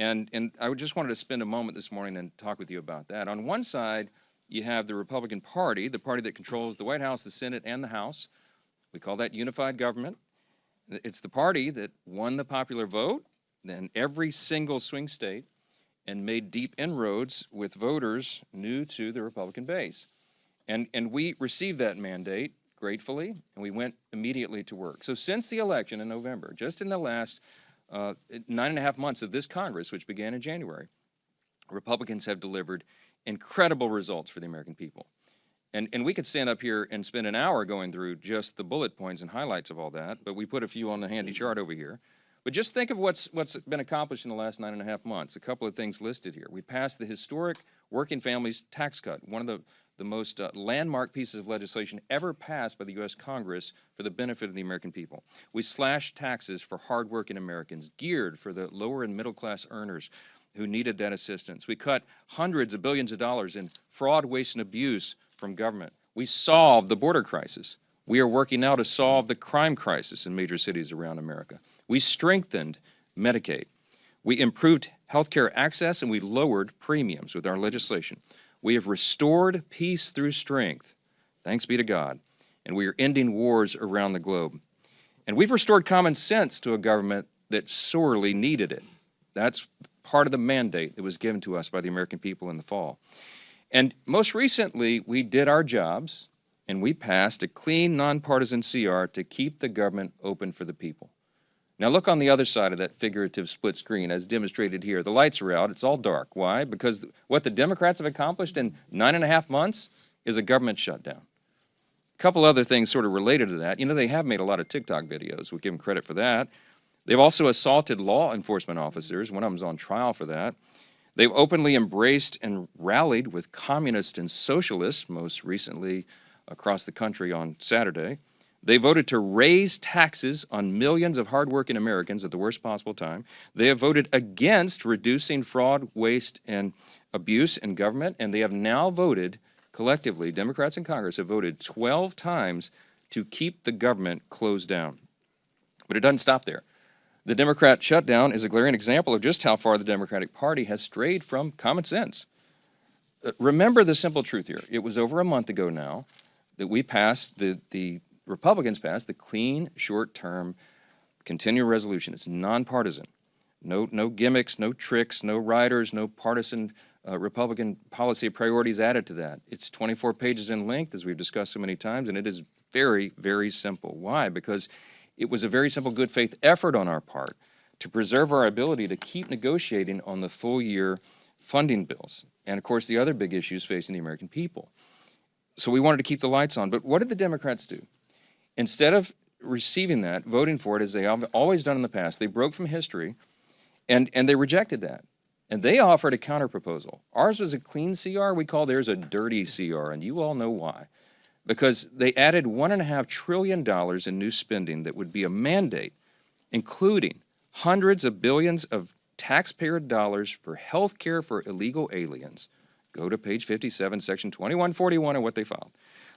And I just wanted to spend a moment this morning and talk with you about that. On one side, you have the Republican Party, the party that controls the White House, the Senate, and the House. We call that unified government. It's the party that won the popular vote in every single swing state and made deep inroads with voters new to the Republican base. And we received that mandate gratefully, and we went immediately to work. So since the election in November, just in the last 9.5 months of this Congress, which began in January, Republicans have delivered incredible results for the American people. And we could stand up here and spend an hour going through just the bullet points and highlights of all that, but we put a few on the handy chart over here. But just think of what's been accomplished in the last 9.5 months. A couple of things listed here. We passed the historic working families tax cut, one of the most landmark pieces of legislation ever passed by the U.S. Congress for the benefit of the American people. We slashed taxes for hardworking Americans, geared for the lower and middle class earners who needed that assistance. We cut hundreds of billions of dollars in fraud, waste, and abuse from government. We solved the border crisis. We are working now to solve the crime crisis in major cities around America. We strengthened Medicaid. We improved health care access, and we lowered premiums with our legislation. We have restored peace through strength, thanks be to God, and we are ending wars around the globe. And we've restored common sense to a government that sorely needed it. That's part of the mandate that was given to us by the American people in the fall. And most recently, we did our jobs, and we passed a clean, nonpartisan CR to keep the government open for the people. Now look on the other side of that figurative split screen, as demonstrated here. The lights are out. It's all dark. Why? Because what the Democrats have accomplished in 9.5 months is a government shutdown. A couple other things sort of related to that. You know, they have made a lot of TikTok videos. We give them credit for that. They've also assaulted law enforcement officers. One of them's on trial for that. They've openly embraced and rallied with communists and socialists, most recently across the country on Saturday. They voted to raise taxes on millions of hardworking Americans at the worst possible time. They have voted against reducing fraud, waste, and abuse in government, and they have now voted, collectively, Democrats in Congress have voted 12 times to keep the government closed down. But it doesn't stop there. The Democrat shutdown is a glaring example of just how far the Democratic Party has strayed from common sense. Remember the simple truth here. It was over a month ago now that we passed, the Republicans passed the clean, short-term, continuing resolution. It's nonpartisan. No gimmicks, no tricks, no riders, no partisan Republican policy priorities added to that. It's 24 pages in length, as we've discussed so many times, and it is very, very simple. Why? Because it was a very simple good faith effort on our part to preserve our ability to keep negotiating on the full year funding bills. And of course, the other big issues facing the American people. So we wanted to keep the lights on. But what did the Democrats do? Instead of receiving that, voting for it as they have always done in the past, they broke from history and they rejected that. And they offered a counterproposal. Ours was a clean CR. We call theirs a dirty CR, and you all know why. Because they added $1.5 trillion in new spending that would be a mandate, including hundreds of billions of taxpayer dollars for health care for illegal aliens. Go to page 57, section 2141 of what they filed.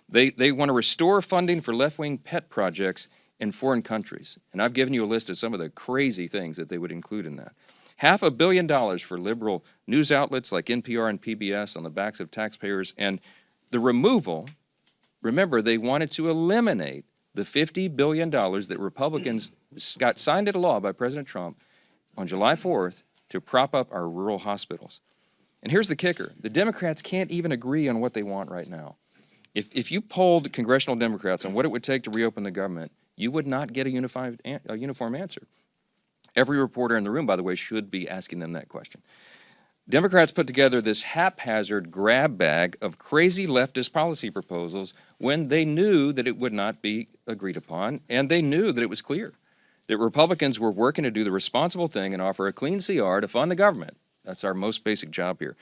They want to restore funding for left-wing pet projects in foreign countries. And I've given you a list of some of the crazy things that they would include in that. $500 million for liberal news outlets like NPR and PBS on the backs of taxpayers, and the removal. Remember, they wanted to eliminate the $50 billion that Republicans got signed into law by President Trump on July 4th to prop up our rural hospitals. And here's the kicker. The Democrats can't even agree on what they want right now. If you polled congressional Democrats on what it would take to reopen the government, you would not get a uniform answer. Every reporter in the room, by the way, should be asking them that question. Democrats put together this haphazard grab bag of crazy leftist policy proposals when they knew that it would not be agreed upon, and they knew that it was clear that Republicans were working to do the responsible thing and offer a clean CR to fund the government. That's our most basic job here.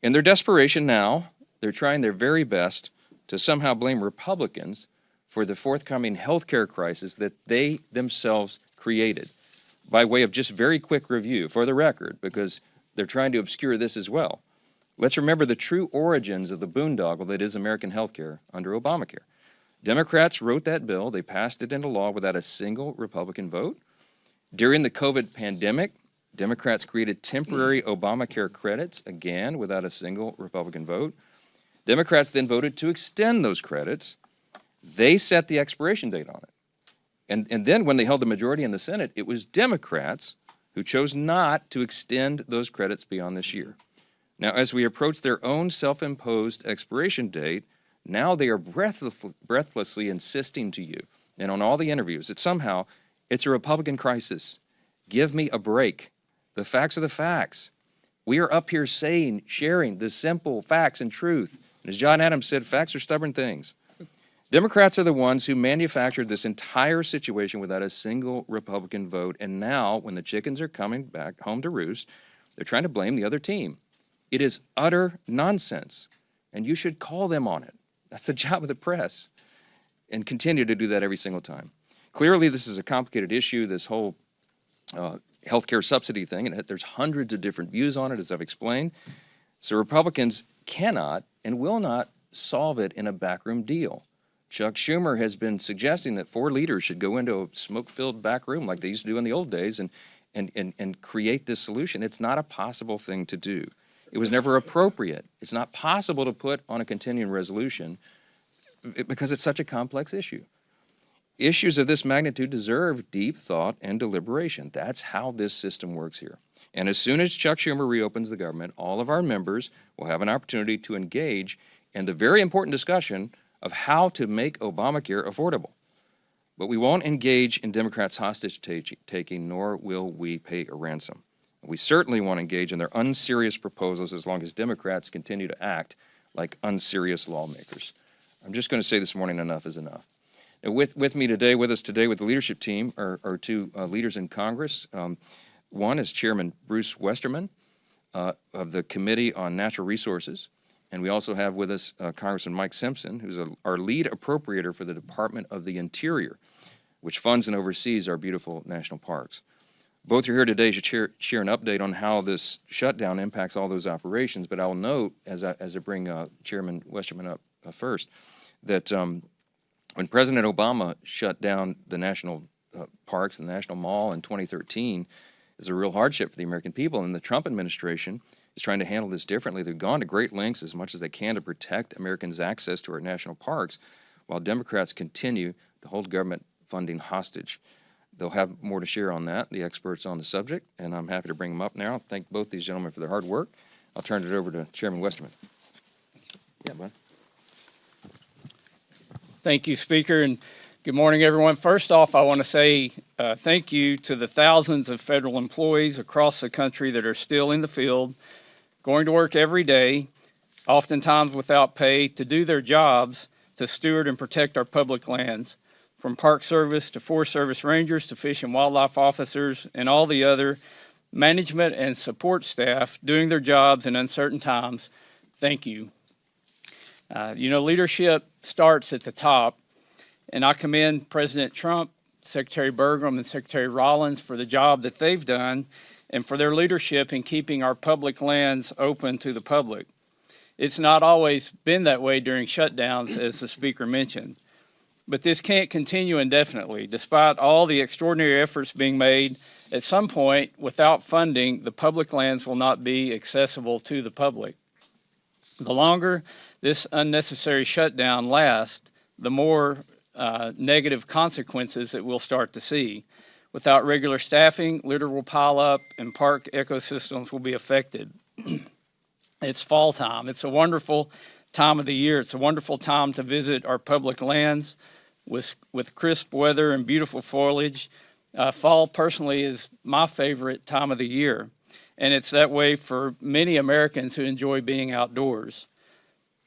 In their desperation now, they're trying their very best to somehow blame Republicans for the forthcoming health care crisis that they themselves created, by way of just very quick review, for the record, because they're trying to obscure this as well. Let's remember the true origins of the boondoggle that is American health care under Obamacare. Democrats wrote that bill. They passed it into law without a single Republican vote. During the COVID pandemic, Democrats created temporary Obamacare credits, again, without a single Republican vote. Democrats then voted to extend those credits. They set the expiration date on it. And then when they held the majority in the Senate, it was Democrats who chose not to extend those credits beyond this year. Now, as we approach their own self-imposed expiration date, now they are breathlessly insisting to you, and on all the interviews, that somehow it's a Republican crisis. Give me a break. The facts are the facts. We are up here sharing the simple facts and truth. And as John Adams said, facts are stubborn things. Democrats are the ones who manufactured this entire situation without a single Republican vote, and now, when the chickens are coming back home to roost, they're trying to blame the other team. It is utter nonsense, and you should call them on it. That's the job of the press, and continue to do that every single time. Clearly, this is a complicated issue, this whole healthcare subsidy thing, and there's hundreds of different views on it, as I've explained. So Republicans cannot and will not solve it in a backroom deal. Chuck Schumer has been suggesting that 4 leaders should go into a smoke-filled back room like they used to do in the old days and create this solution. It's not a possible thing to do. It was never appropriate. It's not possible to put on a continuing resolution because it's such a complex issue. Issues of this magnitude deserve deep thought and deliberation. That's how this system works here. And as soon as Chuck Schumer reopens the government, all of our members will have an opportunity to engage in the very important discussion of how to make Obamacare affordable. But we won't engage in Democrats' hostage-taking, nor will we pay a ransom. We certainly won't engage in their unserious proposals as long as Democrats continue to act like unserious lawmakers. I'm just going to say this morning, enough is enough. Now, with us today, with the leadership team, are 2 leaders in Congress. One is Chairman Bruce Westerman of the Committee on Natural Resources. And we also have with us Congressman Mike Simpson, who's our lead appropriator for the Department of the Interior, which funds and oversees our beautiful national parks. Both are here today to share an update on how this shutdown impacts all those operations. But I'll note, as I bring Chairman Westerman up first, that when President Obama shut down the national parks and the National Mall in 2013, it was a real hardship for the American people. And the Trump administration is trying to handle this differently. They've gone to great lengths as much as they can to protect Americans' access to our national parks, while Democrats continue to hold government funding hostage. They'll have more to share on that, the experts on the subject, and I'm happy to bring them up now. Thank both these gentlemen for their hard work. I'll turn it over to Chairman Westerman. Yeah, bud. Thank you, Speaker, and good morning, everyone. First off, I want to say thank you to the thousands of federal employees across the country that are still in the field, going to work every day, oftentimes without pay, to do their jobs to steward and protect our public lands, from Park Service to Forest Service Rangers to Fish and Wildlife officers and all the other management and support staff doing their jobs in uncertain times. Thank you. Leadership starts at the top, and I commend President Trump, Secretary Burgum, and Secretary Rollins for the job that they've done and for their leadership in keeping our public lands open to the public. It's not always been that way during shutdowns, as the Speaker mentioned. But this can't continue indefinitely. Despite all the extraordinary efforts being made, at some point, without funding, the public lands will not be accessible to the public. The longer this unnecessary shutdown lasts, the more negative consequences that we'll start to see. Without regular staffing, litter will pile up and park ecosystems will be affected. It's fall time. It's a wonderful time of the year. It's a wonderful time to visit our public lands with crisp weather and beautiful foliage. Fall, personally, is my favorite time of the year, and it's that way for many Americans who enjoy being outdoors.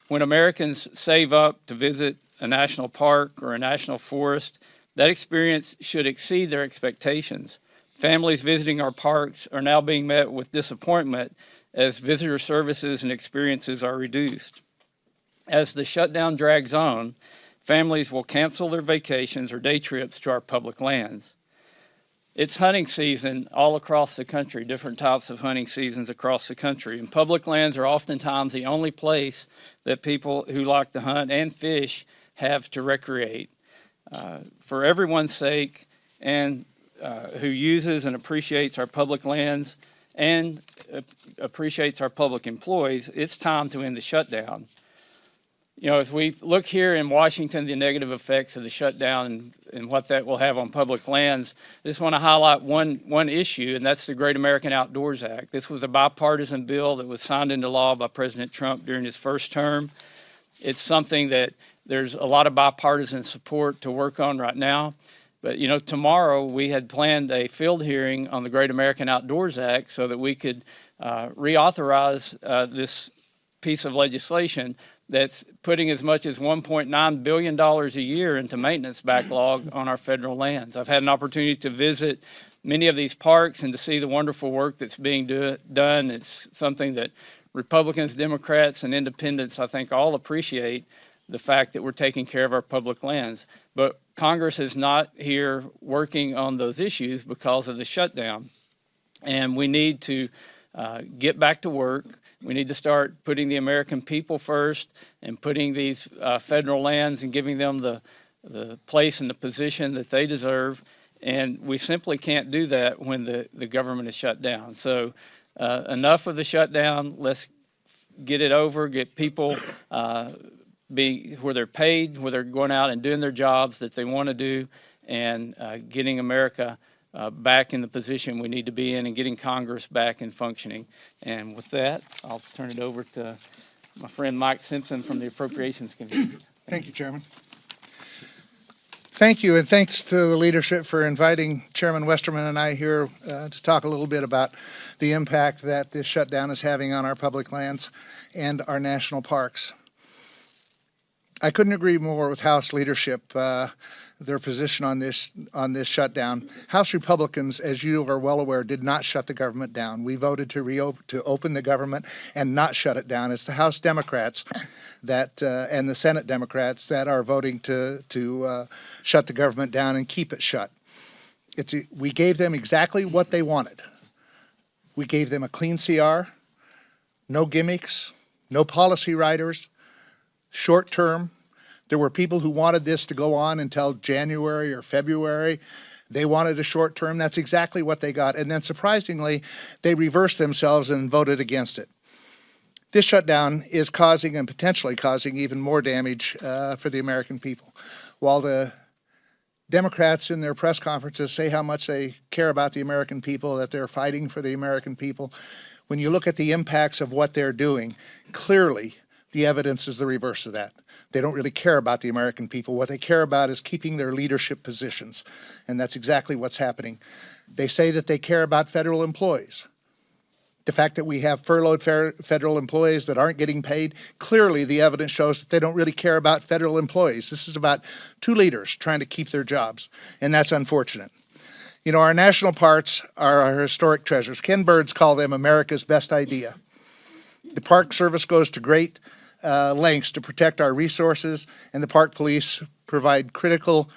When Americans save up to visit a national park or a national forest, that experience should exceed their expectations. Families visiting our parks are now being met with disappointment as visitor services and experiences are reduced. As the shutdown drags on, families will cancel their vacations or day trips to our public lands. It's hunting season all across the country, different types of hunting seasons across the country, and public lands are oftentimes the only place that people who like to hunt and fish have to recreate. For everyone's sake and who uses and appreciates our public lands and appreciates our public employees, it's time to end the shutdown. You know, as we look here in Washington, the negative effects of the shutdown and what that will have on public lands, I just want to highlight one issue, and that's the Great American Outdoors Act. This was a bipartisan bill that was signed into law by President Trump during his first term. It's something that there's a lot of bipartisan support to work on right now. But, you know, tomorrow we had planned a field hearing on the Great American Outdoors Act so that we could reauthorize this piece of legislation that's putting as much as $1.9 billion a year into maintenance backlog on our federal lands. I've had an opportunity to visit many of these parks and to see the wonderful work that's being done. It's something that Republicans, Democrats, and independents, I think, all appreciate the fact that we're taking care of our public lands. But Congress is not here working on those issues because of the shutdown. And we need to get back to work. We need to start putting the American people first and putting these federal lands and giving them the place and the position that they deserve. And we simply can't do that when the government is shut down. So enough of the shutdown. Let's get it over, get people where they're paid, where they're going out and doing their jobs that they want to do, and getting America back in the position we need to be in and getting Congress back and functioning. And with that, I'll turn it over to my friend Mike Simpson from the Appropriations Committee. Thank you, Chairman. Thank you, and thanks to the leadership for inviting Chairman Westerman and I here to talk a little bit about the impact that this shutdown is having on our public lands and our national parks. I couldn't agree more with House leadership, their position on this shutdown. House Republicans, as you are well aware, did not shut the government down. We voted to open the government and not shut it down. It's the House Democrats that and the Senate Democrats that are voting to shut the government down and keep it shut. We gave them exactly what they wanted. We gave them a clean CR, no gimmicks, no policy writers, short term. There were people who wanted this to go on until January or February. They wanted a short term. That's exactly what they got. And then surprisingly, they reversed themselves and voted against it. This shutdown is causing and potentially causing even more damage for the American people. While the Democrats in their press conferences say how much they care about the American people, that they're fighting for the American people, when you look at the impacts of what they're doing, clearly the evidence is the reverse of that. They don't really care about the American people. What they care about is keeping their leadership positions, and that's exactly what's happening. They say that they care about federal employees. The fact that we have furloughed federal employees that aren't getting paid, clearly the evidence shows that they don't really care about federal employees. This is about two leaders trying to keep their jobs, and that's unfortunate. You know, our national parks are our historic treasures. Ken Bird's called them America's best idea. The Park Service goes to great lengths to protect our resources, and the Park Police provide critical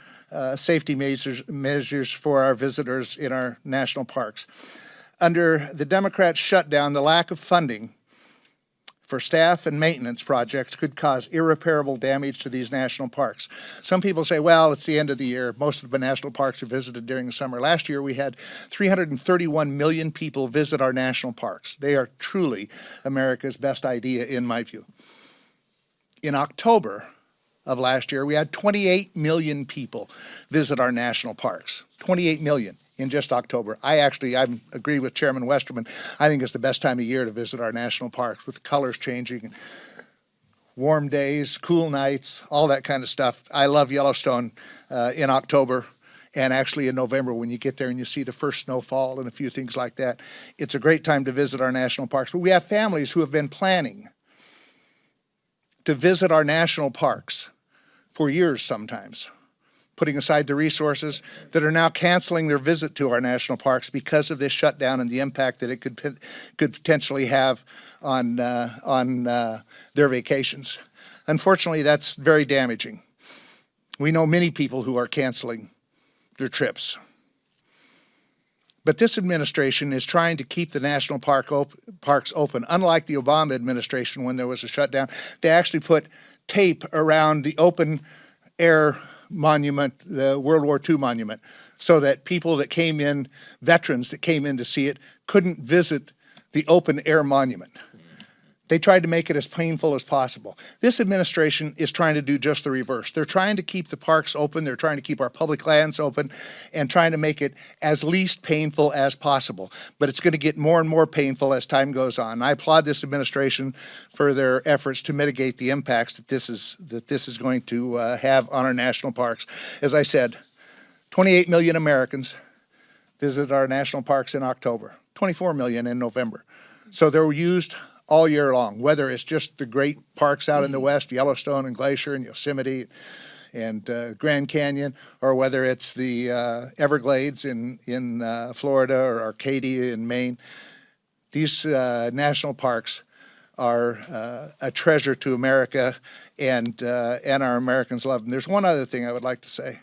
safety measures for our visitors in our national parks. Under the Democrats' shutdown, the lack of funding for staff and maintenance projects could cause irreparable damage to these national parks. Some people say, well, it's the end of the year. Most of the national parks are visited during the summer. Last year, we had 331 million people visit our national parks. They are truly America's best idea, in my view. In October of last year, we had 28 million people visit our national parks. 28 million in just October. I agree with Chairman Westerman. I think it's the best time of year to visit our national parks, with the colors changing, warm days, cool nights, all that kind of stuff. I love Yellowstone in October, and actually in November when you get there and you see the first snowfall and a few things like that. It's a great time to visit our national parks. But we have families who have been planning to visit our national parks for years sometimes, putting aside the resources, that are now canceling their visit to our national parks because of this shutdown and the impact that it could potentially have on their vacations. Unfortunately, that's very damaging. We know many people who are canceling their trips. But this administration is trying to keep the national parks open. Unlike the Obama administration when there was a shutdown, they actually put tape around the open air monument, the World War II monument, so that people that came in, veterans that came in to see it, couldn't visit the open air monument. They tried to make it as painful as possible. This administration is trying to do just the reverse. They're trying to keep the parks open, they're trying to keep our public lands open, and trying to make it as least painful as possible. But it's going to get more and more painful as time goes on. I applaud this administration for their efforts to mitigate the impacts that this is going to have on our national parks. As I said, 28 million Americans visited our national parks in October, 24 million in November. So they're used all year long, whether it's just the great parks out in the west, Yellowstone and Glacier and Yosemite and Grand Canyon, or whether it's the Everglades in Florida or Arcadia in Maine. These national parks are a treasure to America, and our Americans love them. There's one other thing I would like to say.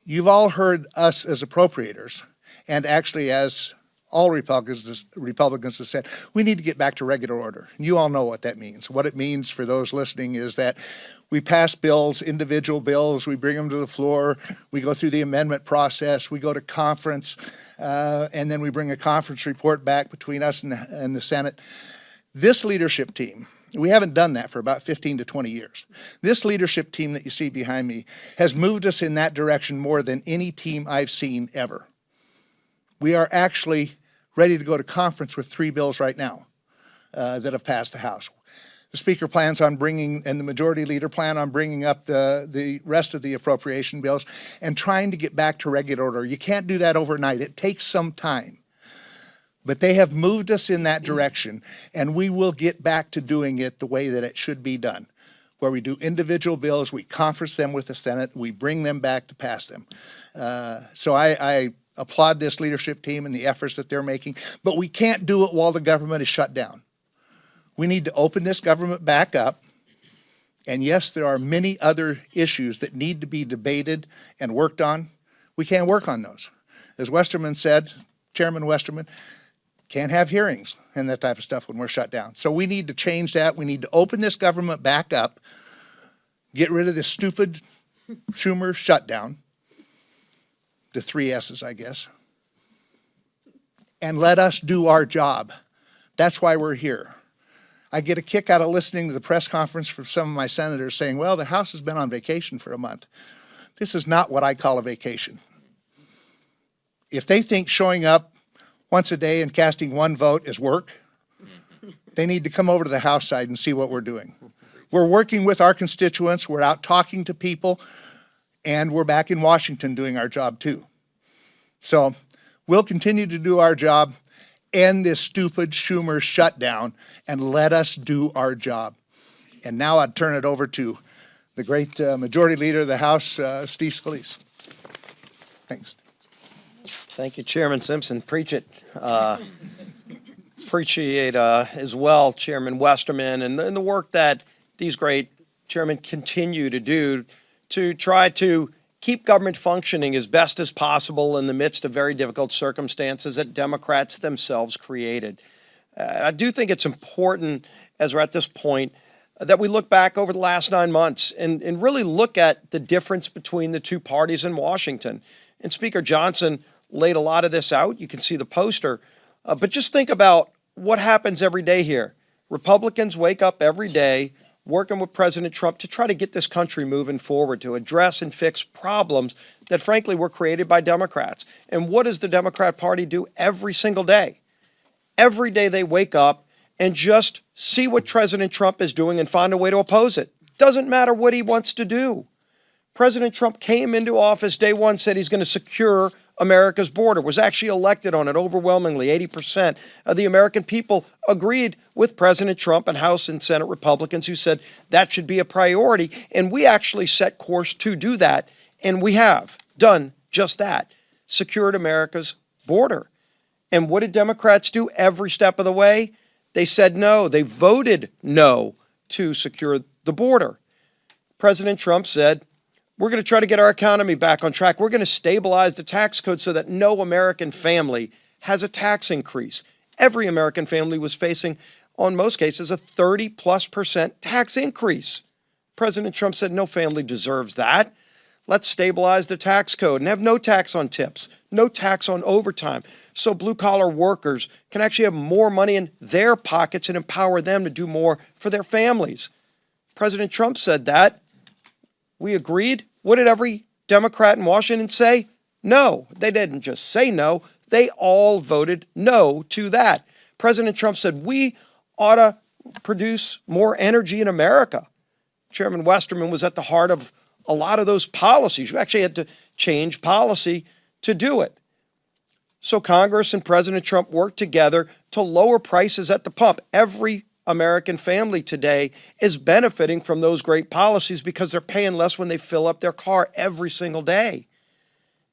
You've all heard us as appropriators, and actually as all Republicans have said, we need to get back to regular order. You all know what that means. What it means for those listening is that we pass bills, individual bills, we bring them to the floor, we go through the amendment process, we go to conference, and then we bring a conference report back between us and the Senate. This leadership team, we haven't done that for about 15 to 20 years. This leadership team that you see behind me has moved us in that direction more than any team I've seen ever. We are actually ready to go to conference with 3 bills right now that have passed the House. The Speaker plans on bringing, and the Majority Leader plan on bringing up the rest of the appropriation bills and trying to get back to regular order. You can't do that overnight. It takes some time. But they have moved us in that direction, and we will get back to doing it the way that it should be done, where we do individual bills, we conference them with the Senate, we bring them back to pass them. So I applaud this leadership team and the efforts that they're making, but we can't do it while the government is shut down. We need to open this government back up, and yes, there are many other issues that need to be debated and worked on. We can't work on those. As Westerman said, Chairman Westerman, can't have hearings and that type of stuff when we're shut down. So we need to change that. We need to open this government back up, get rid of this stupid Schumer shutdown, the 3 S's, I guess, and let us do our job. That's why we're here. I get a kick out of listening to the press conference from some of my senators saying, well, the House has been on vacation for a month. This is not what I call a vacation. If they think showing up once a day and casting 1 vote is work, they need to come over to the House side and see what we're doing. We're working with our constituents, we're out talking to people, and we're back in Washington doing our job too. So we'll continue to do our job, end this stupid Schumer shutdown, and let us do our job. And now I'd turn it over to the great Majority Leader of the House, Steve Scalise. Thanks. Thank you, Chairman Simpson. Preach it. Appreciate as well Chairman Westerman and the work that these great chairmen continue to do to try to keep government functioning as best as possible in the midst of very difficult circumstances that Democrats themselves created. I do think it's important, as we're at this point, that we look back over the last 9 months and really look at the difference between the 2 parties in Washington. And Speaker Johnson laid a lot of this out. You can see the poster. But just think about what happens every day here. Republicans wake up every day working with President Trump to try to get this country moving forward, to address and fix problems that frankly were created by Democrats. And what does the Democrat Party do every single day? Every day they wake up and just see what President Trump is doing and find a way to oppose it. Doesn't matter what he wants to do. President Trump came into office day 1, said he's going to secure America's border, was actually elected on it overwhelmingly. 80% of the American people agreed with President Trump and House and Senate Republicans who said that should be a priority. And we actually set course to do that. And we have done just that, secured America's border. And what did Democrats do every step of the way? They said no. They voted no to secure the border. President Trump said, we're going to try to get our economy back on track. We're going to stabilize the tax code so that no American family has a tax increase. Every American family was facing, on most cases, a 30+% tax increase. President Trump said no family deserves that. Let's stabilize the tax code and have no tax on tips, no tax on overtime, so blue-collar workers can actually have more money in their pockets and empower them to do more for their families. President Trump said that. We agreed. What did every Democrat in Washington say? No. They didn't just say no. They all voted no to that. President Trump said we ought to produce more energy in America. Chairman Westerman was at the heart of a lot of those policies. You actually had to change policy to do it. So Congress and President Trump worked together to lower prices at the pump. Every American family today is benefiting from those great policies because they're paying less when they fill up their car every single day.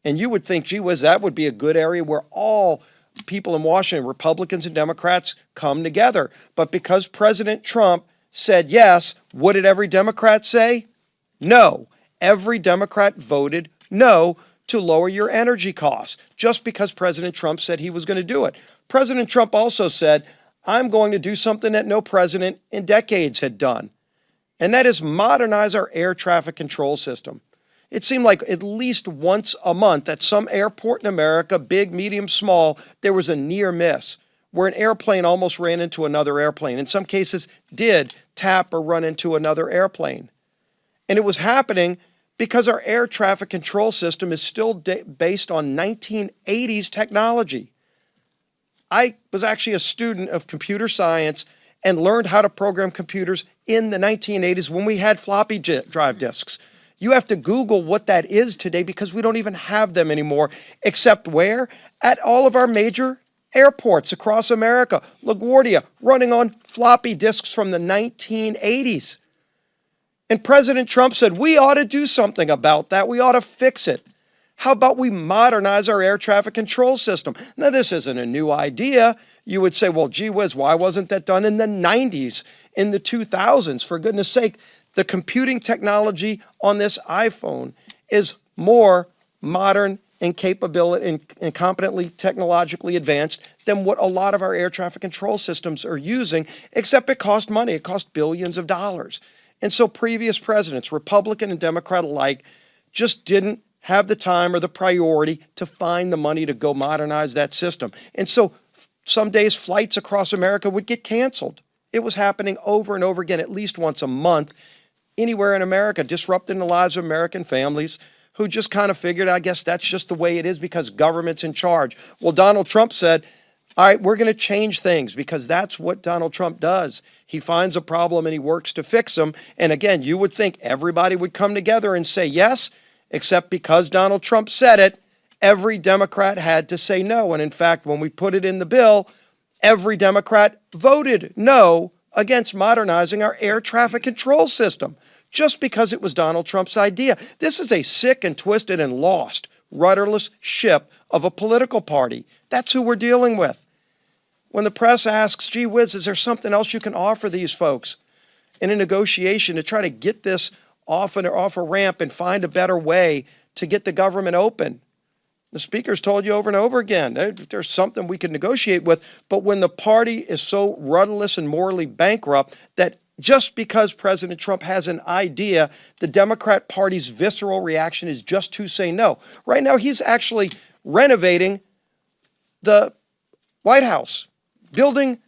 And you would think, gee whiz, that would be a good area where all people in Washington, Republicans and Democrats, come together. But because President Trump said yes, what did every Democrat say? No. Every Democrat voted no to lower your energy costs, just because President Trump said he was going to do it. President Trump also said, I'm going to do something that no president in decades had done, and that is modernize our air traffic control system. It seemed like at least once a month at some airport in America, big, medium, small, there was a near miss where an airplane almost ran into another airplane. In some cases, did tap or run into another airplane. And it was happening because our air traffic control system is still based on 1980s technology. I was actually a student of computer science and learned how to program computers in the 1980s when we had floppy drive disks. You have to Google what that is today because we don't even have them anymore, except where? At all of our major airports across America. LaGuardia running on floppy disks from the 1980s. And President Trump said, we ought to do something about that. We ought to fix it. How about we modernize our air traffic control system? Now, this isn't a new idea. You would say, well, gee whiz, why wasn't that done in the 90s, in the 2000s? For goodness sake, the computing technology on this iPhone is more modern and capability and competently technologically advanced than what a lot of our air traffic control systems are using, except it cost money. It cost billions of dollars. And so previous presidents, Republican and Democrat alike, just didn't have the time or the priority to find the money to go modernize that system. And so some days flights across America would get canceled. It was happening over and over again, at least once a month, anywhere in America, disrupting the lives of American families who just kind of figured, I guess that's just the way it is because government's in charge. Well, Donald Trump said, all right, we're going to change things because that's what Donald Trump does. He finds a problem and he works to fix them. And again, you would think everybody would come together and say yes, except because Donald Trump said it, every Democrat had to say no. And in fact, when we put it in the bill, every Democrat voted no against modernizing our air traffic control system, just because it was Donald Trump's idea. This is a sick and twisted and lost, rudderless ship of a political party. That's who we're dealing with. When the press asks, gee whiz, is there something else you can offer these folks in a negotiation to try to get this off a ramp and find a better way to get the government open? The speaker's told you over and over again, there's something we can negotiate with, but when the party is so rudderless and morally bankrupt that just because President Trump has an idea, the Democrat Party's visceral reaction is just to say no. Right now, he's actually renovating the White House, building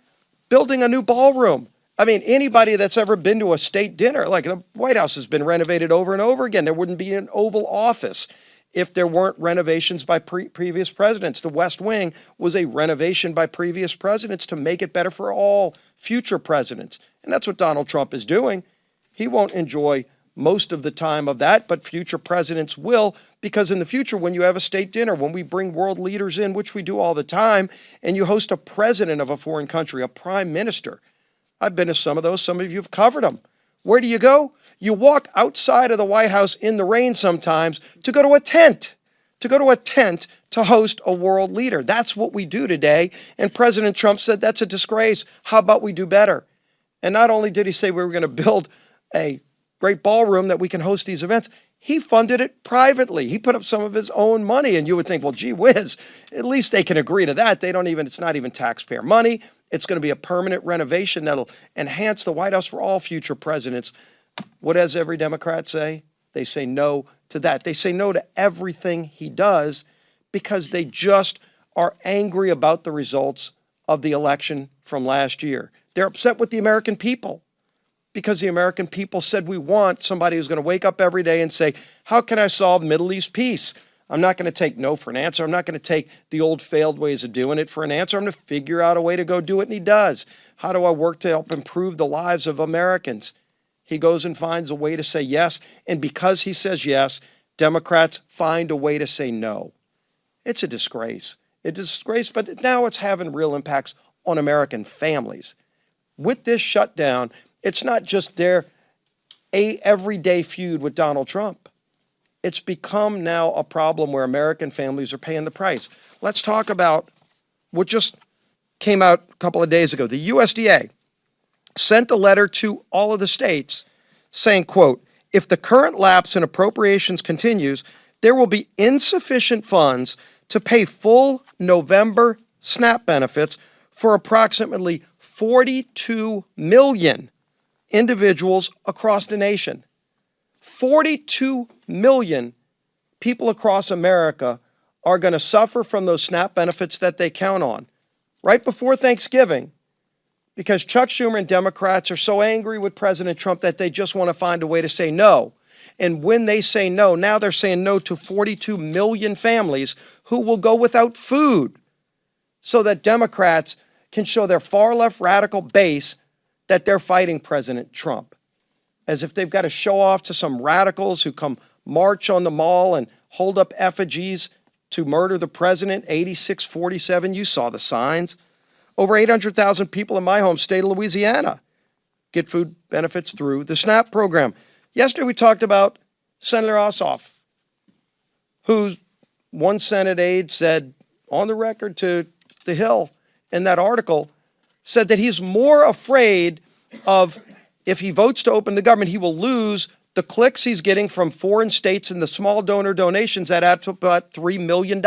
a new ballroom. I mean, anybody that's ever been to a state dinner, like the White House has been renovated over and over again. There wouldn't be an Oval Office if there weren't renovations by previous presidents. The West Wing was a renovation by previous presidents to make it better for all future presidents. And that's what Donald Trump is doing. He won't enjoy most of the time of that, but future presidents will, because in the future, when you have a state dinner, when we bring world leaders in, which we do all the time, and you host a president of a foreign country, a prime minister. I've been to some of those. Some of you have covered them. Where do you go? You walk outside of the White House in the rain sometimes to go to a tent, to host a world leader. That's what we do today. And President Trump said that's a disgrace. How about we do better? And not only did he say we were going to build a great ballroom that we can host these events, he funded it privately. He put up some of his own money. And you would think, well, gee whiz, at least they can agree to that. It's not even taxpayer money. It's going to be a permanent renovation that'll enhance the White House for all future presidents. What does every Democrat say? They say no to that. They say no to everything he does because they just are angry about the results of the election from last year. They're upset with the American people because the American people said we want somebody who's going to wake up every day and say, how can I solve Middle East peace? I'm not going to take no for an answer. I'm not going to take the old failed ways of doing it for an answer. I'm going to figure out a way to go do it, and he does. How do I work to help improve the lives of Americans? He goes and finds a way to say yes, and because he says yes, Democrats find a way to say no. It's a disgrace. It's a disgrace, but now it's having real impacts on American families. With this shutdown, it's not just their everyday feud with Donald Trump. It's become now a problem where American families are paying the price. Let's talk about what just came out a couple of days ago. The USDA sent a letter to all of the states saying, quote, if the current lapse in appropriations continues, there will be insufficient funds to pay full November SNAP benefits for approximately 42 million individuals across the nation. 42 million people across America are going to suffer from those SNAP benefits that they count on right before Thanksgiving because Chuck Schumer and Democrats are so angry with President Trump that they just want to find a way to say no. And when they say no, now they're saying no to 42 million families who will go without food so that Democrats can show their far left radical base that they're fighting President Trump. As if they've got to show off to some radicals who come march on the mall and hold up effigies to murder the president, 8647. You saw the signs. Over 800,000 people in my home state of Louisiana get food benefits through the SNAP program. Yesterday we talked about Senator Ossoff, who one Senate aide said on the record to The Hill in that article, said that he's more afraid of if he votes to open the government, he will lose the clicks he's getting from foreign states and the small donor donations that add to about $3 million.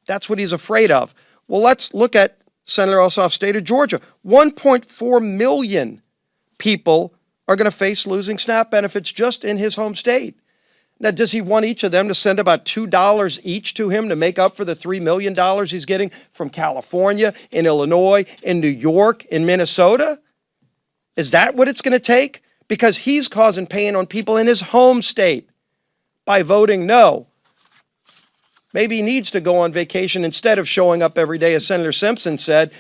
That's what he's afraid of. Well, let's look at Senator Ossoff's state of Georgia. 1.4 million people are going to face losing SNAP benefits just in his home state. Now, does he want each of them to send about $2 each to him to make up for the $3 million he's getting from California, in Illinois, in New York, in Minnesota? Is that what it's going to take? Because he's causing pain on people in his home state by voting no. Maybe he needs to go on vacation instead of showing up every day, as Senator Simpson said,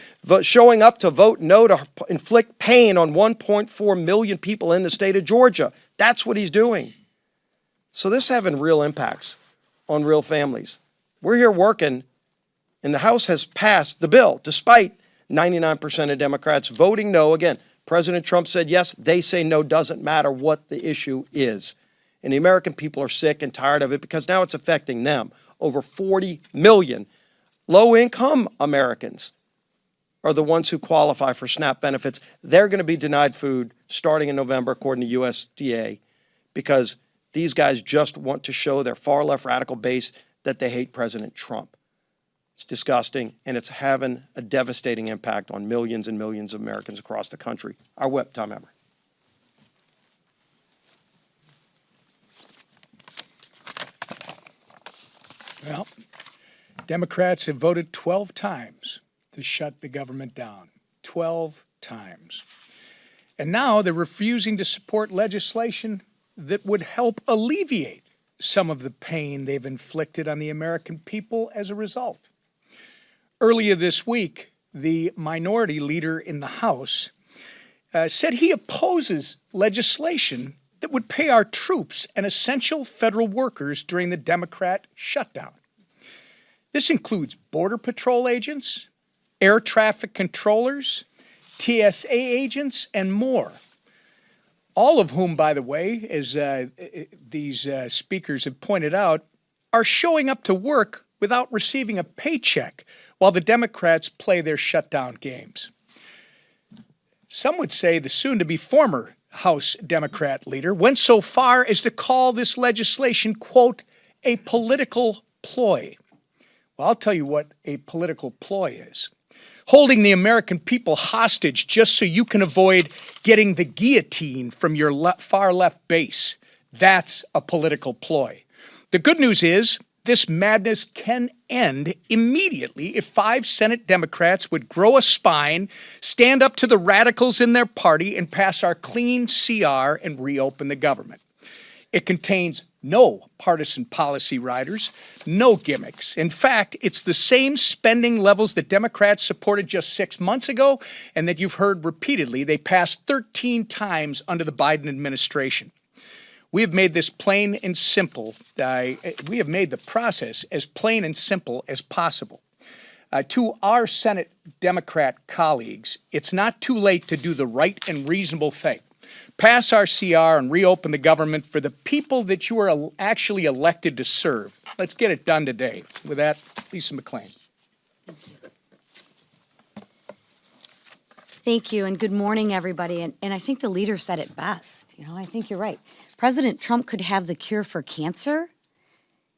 showing up to vote no to inflict pain on 1.4 million people in the state of Georgia. That's what he's doing. So this is having real impacts on real families. We're here working, and the House has passed the bill, despite 99% of Democrats voting no. Again, President Trump said yes, they say no, doesn't matter what the issue is. And the American people are sick and tired of it because now it's affecting them. Over 40 million low-income Americans are the ones who qualify for SNAP benefits. They're going to be denied food starting in November, according to USDA, because these guys just want to show their far-left radical base that they hate President Trump. It's disgusting, and it's having a devastating impact on millions and millions of Americans across the country. Our whip, Tom Emmer. Well, Democrats have voted 12 times to shut the government down. 12 times. And now they're refusing to support legislation that would help alleviate some of the pain they've inflicted on the American people as a result. Earlier this week, the minority leader in the House said he opposes legislation that would pay our troops and essential federal workers during the Democrat shutdown. This includes Border Patrol agents, air traffic controllers, TSA agents, and more. All of whom, by the way, as these speakers have pointed out, are showing up to work without receiving a paycheck while the Democrats play their shutdown games. Some would say the soon-to-be former House Democrat leader went so far as to call this legislation, quote, a political ploy. Well, I'll tell you what a political ploy is. Holding the American people hostage just so you can avoid getting the guillotine from your far left base. That's a political ploy. The good news is this madness can end immediately if 5 Senate Democrats would grow a spine, stand up to the radicals in their party, and pass our clean CR and reopen the government. It contains no partisan policy riders, no gimmicks. In fact, it's the same spending levels that Democrats supported just 6 months ago and that you've heard repeatedly they passed 13 times under the Biden administration. We have made this plain and simple. We have made the process as plain and simple as possible. To our Senate Democrat colleagues, it's not too late to do the right and reasonable thing. Pass our CR and reopen the government for the people that you are actually elected to serve. Let's get it done today. With that, Lisa McClain. Thank you, and good morning, everybody. And I think the leader said it best. I think you're right. President Trump could have the cure for cancer,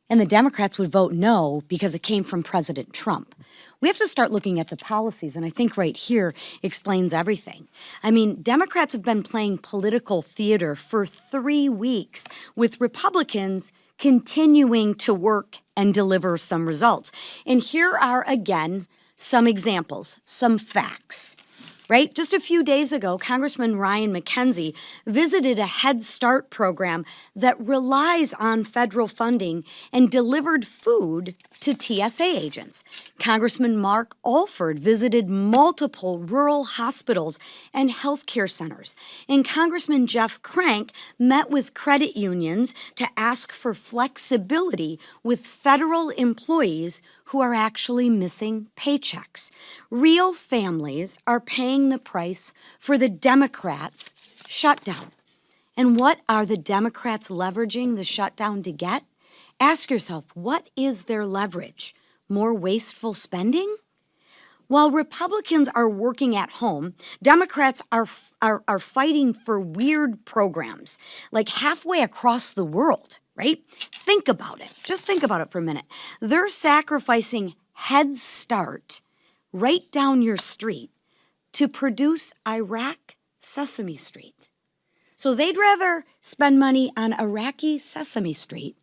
and the Democrats would vote no because it came from President Trump. We have to start looking at the policies, and I think right here explains everything. I mean, Democrats have been playing political theater for 3 weeks with Republicans continuing to work and deliver some results. And here are, again, some examples, some facts. Right? Just a few days ago, Congressman Ryan McKenzie visited a Head Start program that relies on federal funding and delivered food to TSA agents. Congressman Mark Alford visited multiple rural hospitals and healthcare centers. And Congressman Jeff Crank met with credit unions to ask for flexibility with federal employees who are actually missing paychecks. Real families are paying the price for the Democrats' shutdown. And what are the Democrats leveraging the shutdown to get? Ask yourself, what is their leverage? More wasteful spending? While Republicans are working at home, Democrats are fighting for weird programs, like halfway across the world, right? Think about it. Just think about it for a minute. They're sacrificing Head Start right down your street to produce Iraq Sesame Street. So they'd rather spend money on Iraqi Sesame Street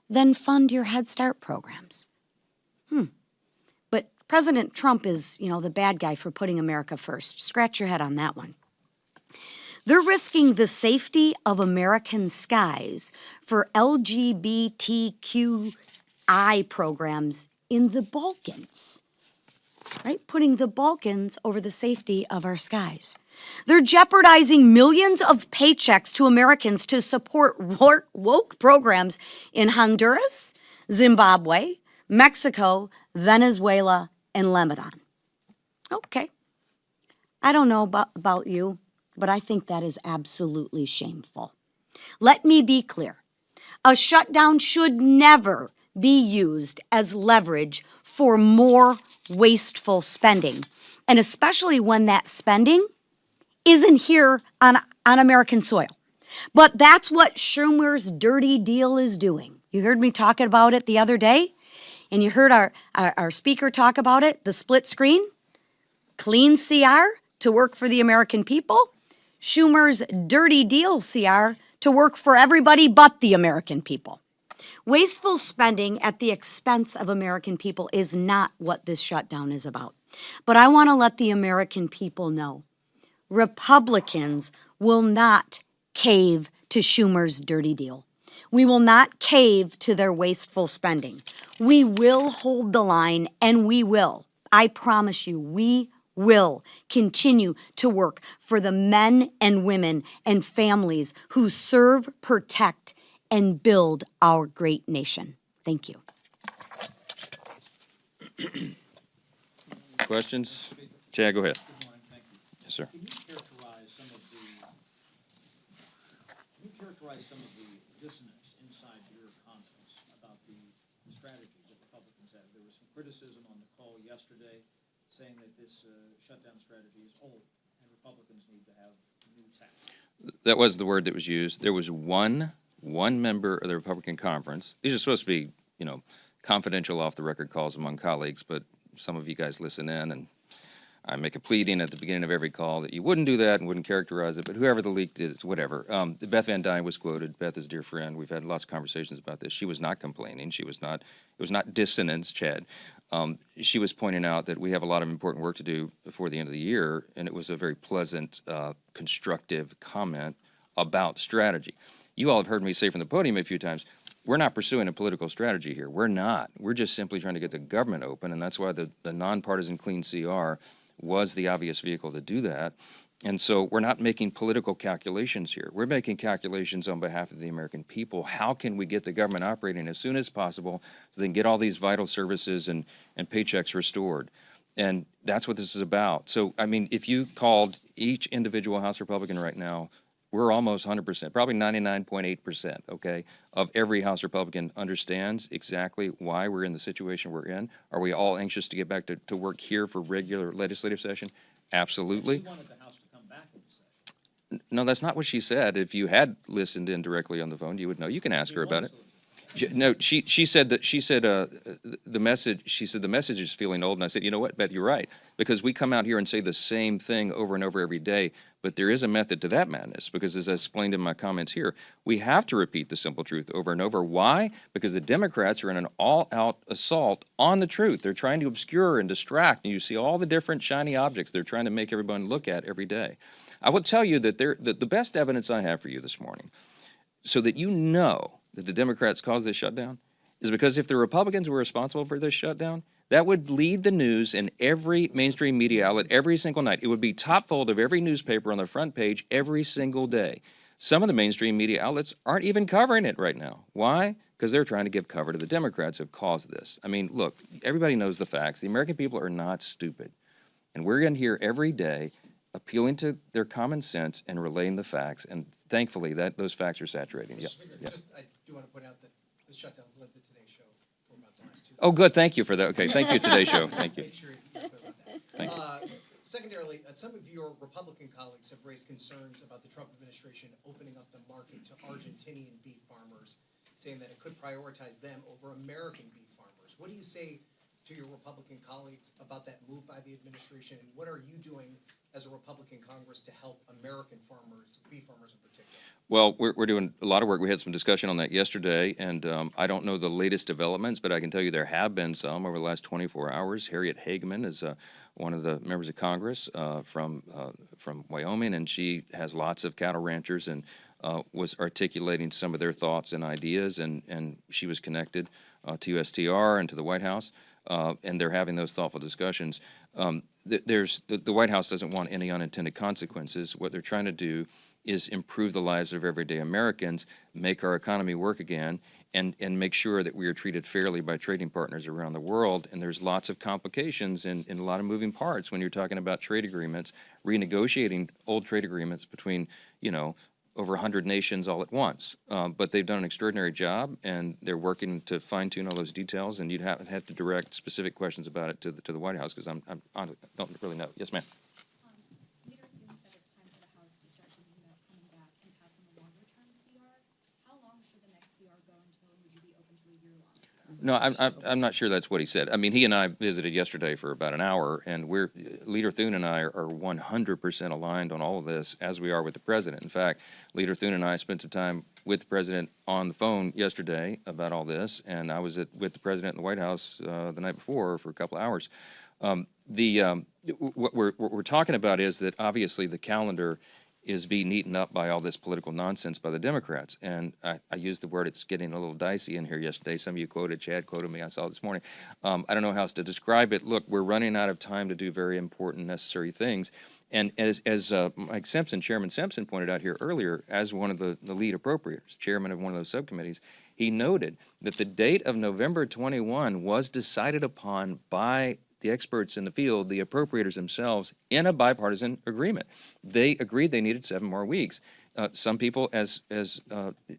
than fund your Head Start programs. But President Trump is, the bad guy for putting America first. Scratch your head on that one. They're risking the safety of American skies for LGBTQI programs in the Balkans. Right? Putting the Balkans over the safety of our skies. They're jeopardizing millions of paychecks to Americans to support woke programs in Honduras, Zimbabwe, Mexico, Venezuela, and Lebanon. Okay. I don't know about you, but I think that is absolutely shameful. Let me be clear. A shutdown should never be used as leverage for more wasteful spending, and especially when that spending isn't here on American soil. But that's what Schumer's dirty deal is doing. You heard me talking about it the other day, and you heard our speaker talk about it, the split screen, clean CR to work for the American people, Schumer's dirty deal CR to work for everybody but the American people. Wasteful spending at the expense of American people is not what this shutdown is about. But I want to let the American people know Republicans will not cave to Schumer's dirty deal. We will not cave to their wasteful spending. We will hold the line, and we will. I promise you, we will continue to work for the men and women and families who serve, protect, and build our great nation. Thank you. Questions? Chad, go ahead. Yes, sir. Can you characterize some of the dissonance inside your conference about the strategy that Republicans have? There was some criticism on the call yesterday saying that this shutdown strategy is old and Republicans need to have new tactics. That was the word that was used. There was one member of the Republican conference. These are supposed to be, confidential off-the-record calls among colleagues, but some of you guys listen in, and I make a pleading at the beginning of every call that you wouldn't do that and wouldn't characterize it, but whoever the leak is, whatever. Beth Van Dyne was quoted. Beth is a dear friend. We've had lots of conversations about this. She was not complaining. She was not, it was not dissonance, Chad. She was pointing out that we have a lot of important work to do before the end of the year, and it was a very pleasant, constructive comment about strategy. You all have heard me say from the podium a few times, we're not pursuing a political strategy here. We're not. We're just simply trying to get the government open, and that's why the nonpartisan clean CR was the obvious vehicle to do that. And so we're not making political calculations here. We're making calculations on behalf of the American people. How can we get the government operating as soon as possible so they can get all these vital services and paychecks restored? And that's what this is about. So, I mean, if you called each individual House Republican right now, we're almost 100%, probably 99.8%, okay, of every House Republican understands exactly why we're in the situation we're in. Are we all anxious to get back to work here for regular legislative session? Absolutely. She wanted the House to come back into session. No, that's not what she said. If you had listened in directly on the phone, you would know. You can ask her about it. No, she said that the message. She said the message is feeling old, and I said, you know what, Beth, you're right, because we come out here and say the same thing over and over every day. But there is a method to that madness, because as I explained in my comments here, we have to repeat the simple truth over and over. Why? Because the Democrats are in an all-out assault on the truth. They're trying to obscure and distract, and you see all the different shiny objects they're trying to make everyone look at every day. I will tell you that the best evidence I have for you this morning, so that you know that the Democrats caused this shutdown, is because if the Republicans were responsible for this shutdown, that would lead the news in every mainstream media outlet every single night. It would be top fold of every newspaper on the front page every single day. Some of the mainstream media outlets aren't even covering it right now. Why? Because they're trying to give cover to the Democrats who have caused this. I mean, look, everybody knows the facts. The American people are not stupid. And we're in here every day appealing to their common sense and relaying the facts. And thankfully, those facts are saturating. Yeah. Yeah. I do want to point out that the shutdowns led the Today Show for about the last 2 Oh, good. Thank you for that. Okay. Thank you, Today Show. Thank you. Make sure you're clear about that. Thank you. Secondarily, some of your Republican colleagues have raised concerns about the Trump administration opening up the market to Argentinian beef farmers, saying that it could prioritize them over American beef farmers. What do you say to your Republican colleagues about that move by the administration, and what are you doing as a Republican Congress to help American farmers, beef farmers in particular? Well, we're doing a lot of work. We had some discussion on that yesterday, and I don't know the latest developments, but I can tell you there have been some over the last 24 hours. Harriet Hageman is one of the members of Congress from Wyoming, and she has lots of cattle ranchers and was articulating some of their thoughts and ideas, and she was connected to USTR and to the White House. And they're having those thoughtful discussions. The White House doesn't want any unintended consequences. What they're trying to do is improve the lives of everyday Americans, make our economy work again, and make sure that we are treated fairly by trading partners around the world. And there's lots of complications and a lot of moving parts when you're talking about trade agreements, renegotiating old trade agreements between, over 100 nations all at once. But they've done an extraordinary job, and they're working to fine-tune all those details, and you'd have to direct specific questions about it to the White House, because I don't really know. Yes, ma'am. Leader Thune said it's time for the House to start thinking about coming back and passing a longer-term CR. How long should the next CR go until would you be open to a year-long CR? No, I'm not sure that's what he said. I mean, he and I visited yesterday for about an hour, and Leader Thune and I are 100% aligned on all of this, as we are with the president. In fact, Leader Thune and I spent some time with the president on the phone yesterday about all this, and I was with the president in the White House the night before for a couple of hours. What we're talking about is that obviously the calendar is being eaten up by all this political nonsense by the Democrats. And I used the word, it's getting a little dicey in here yesterday. Some of you quoted, Chad quoted me, I saw it this morning. I don't know how else to describe it. Look, we're running out of time to do very important, necessary things. And as Mike Simpson, Chairman Simpson pointed out here earlier, as one of the lead appropriators, chairman of one of those subcommittees, he noted that the date of November 21 was decided upon by the experts in the field, the appropriators themselves, in a bipartisan agreement. They agreed they needed 7 more weeks. Some people, as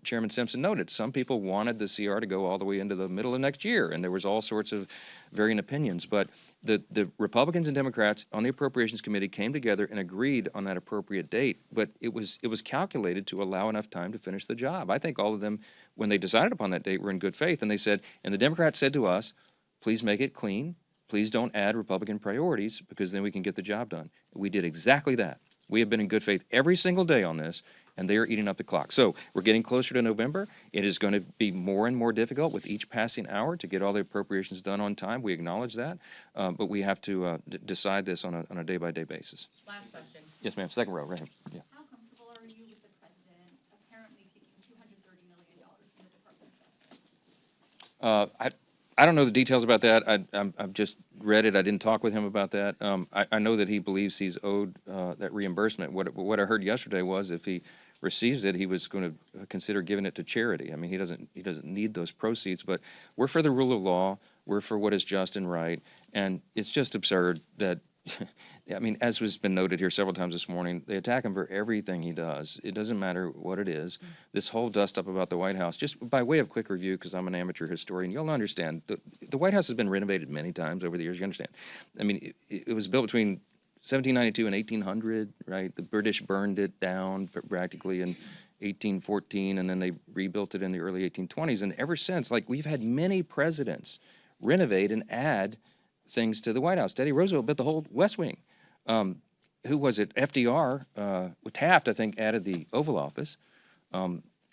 Chairman Simpson noted, some people wanted the CR to go all the way into the middle of next year, and there was all sorts of varying opinions. But the Republicans and Democrats on the Appropriations Committee came together and agreed on that appropriate date. But it was calculated to allow enough time to finish the job. I think all of them, when they decided upon that date, were in good faith, and they said, and the Democrats said to us, please make it clean. please don't add Republican priorities because then we can get the job done. We did exactly that. We have been in good faith every single day on this, and they are eating up the clock. So we're getting closer to November. It is going to be more and more difficult with each passing hour to get all the appropriations done on time. We acknowledge that, but we have to decide this on a day-by-day basis. Last question. Yes, ma'am. Second row, right here. Yeah. How comfortable are you with the president apparently seeking $230 million from the Department of Justice? I don't know the details about that. I've just read it. I didn't talk with him about that. I know that he believes he's owed that reimbursement. What I heard yesterday was if he receives it, he was going to consider giving it to charity. I mean, he doesn't need those proceeds. But we're for the rule of law. We're for what is just and right. And it's just absurd that. I mean, as has been noted here several times this morning, they attack him for everything he does. It doesn't matter what it is. This whole dust-up about the White House, just by way of quick review, because I'm an amateur historian, you'll understand, the White House has been renovated many times over the years, you understand. I mean, it was built between 1792 and 1800, right? The British burned it down practically in 1814, and then they rebuilt it in the early 1820s. And ever since, like, we've had many presidents renovate and add things to the White House. Teddy Roosevelt built the whole West Wing. Who was it? FDR, with Taft, I think, added the Oval Office.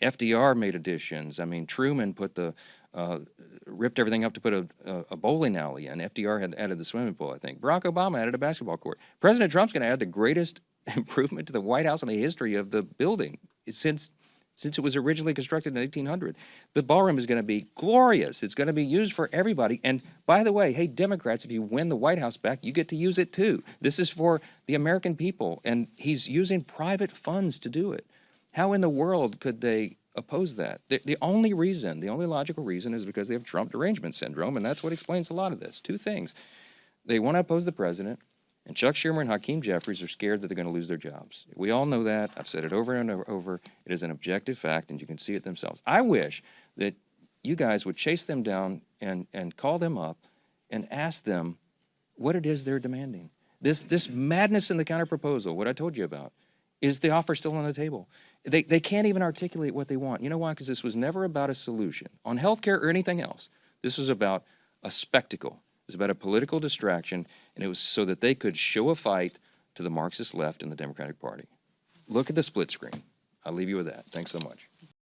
FDR made additions. I mean, Truman put ripped everything up to put a bowling alley in. FDR had added the swimming pool, I think. Barack Obama added a basketball court. President Trump's going to add the greatest improvement to the White House in the history of the building since it was originally constructed in 1800. The ballroom is going to be glorious. It's going to be used for everybody. And by the way, hey, Democrats, if you win the White House back, you get to use it too. This is for the American people, and he's using private funds to do it. How in the world could they oppose that? The only logical reason is because they have Trump derangement syndrome, and that's what explains a lot of this. Two things. They want to oppose the president, and Chuck Schumer and Hakeem Jeffries are scared that they're going to lose their jobs. We all know that. I've said it over and over. It is an objective fact, and you can see it themselves. I wish that you guys would chase them down and call them up and ask them what it is they're demanding. This madness in the counterproposal, what I told you about, is the offer still on the table? They can't even articulate what they want. You know why? Because this was never about a solution on health care or anything else. This was about a spectacle. It was about a political distraction, and it was so that they could show a fight to the Marxist left in the Democratic Party. Look at the split screen. I'll leave you with that. Thanks so much.